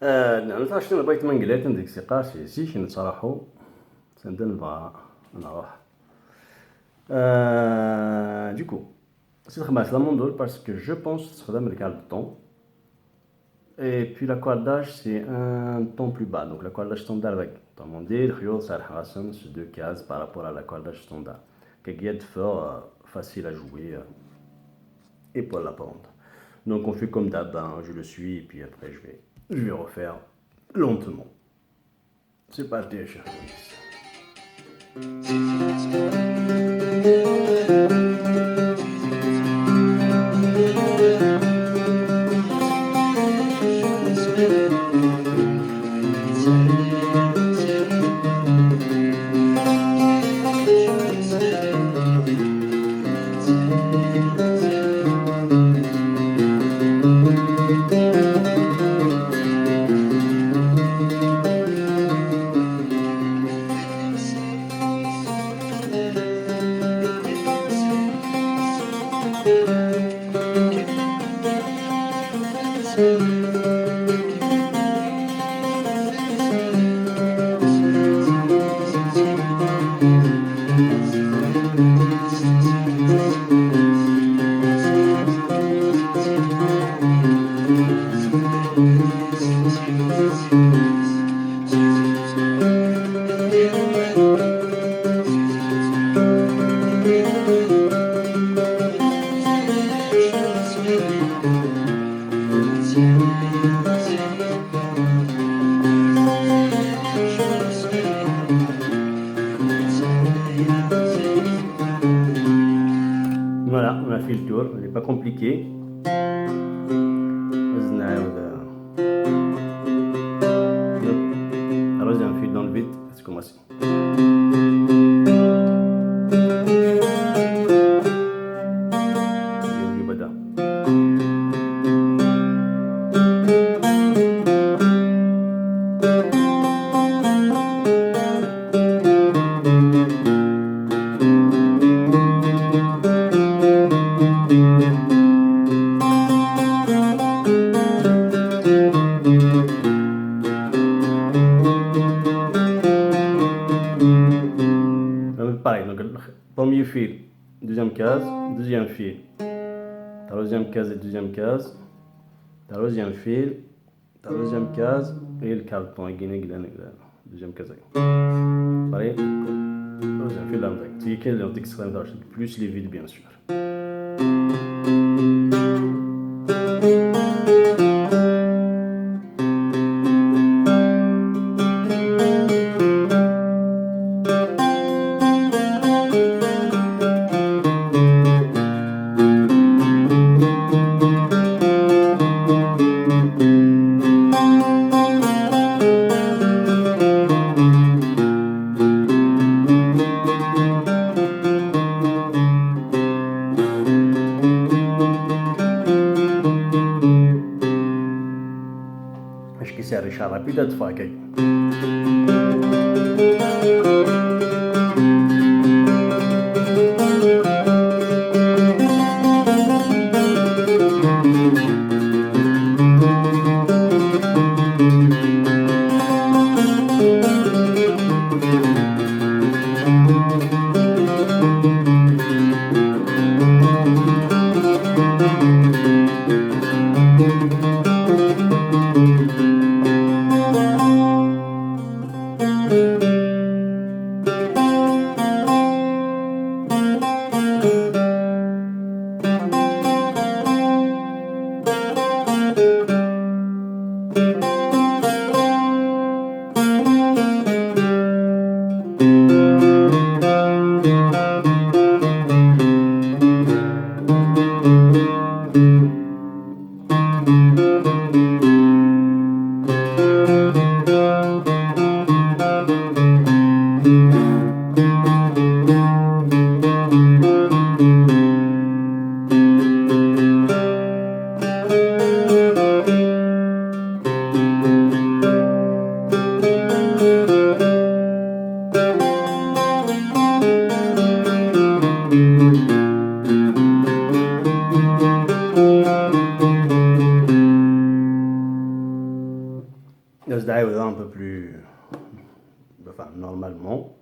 نتاع شنو بغيت من قلات ديك الثقة سي نتصراحو نبغى نروح. Du coup, c'est très mon dos parce que je pense que ça va me le temps. Et puis la cordage c'est un ton plus bas, donc la cordage standard avec ton modèle, ça c'est 2 cases par rapport à la cordage standard. Qui est fort facile à jouer et pour la prendre. Donc on fait comme d'hab, je le suis et puis après je vais refaire lentement. C'est parti, chers amis. Voilà, on a fait le tour, il n'est pas compliqué. Alors j'ai un fil dans le vide, c'est comme ça. Pareil, donc premier fil, deuxième case, deuxième fil, troisième case et deuxième case, troisième fil, troisième case et le carton, deuxième case. Pareil, troisième fil, c'est quel extrême plus les vides bien sûr. Acho que isso é deixar rápido de faca. ناس دعاوي un peu plus. Enfin, normalement.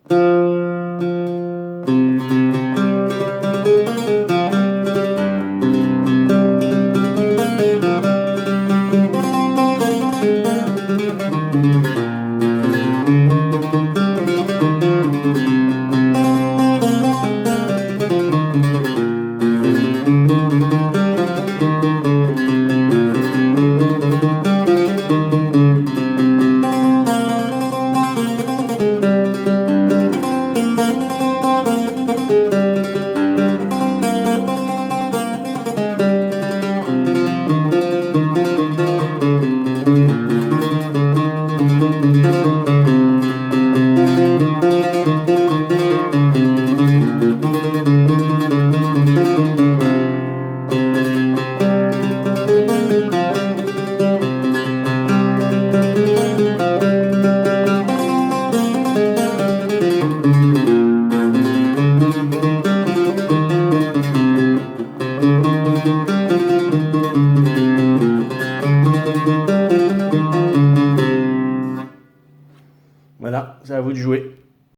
Voilà, c'est à vous de jouer.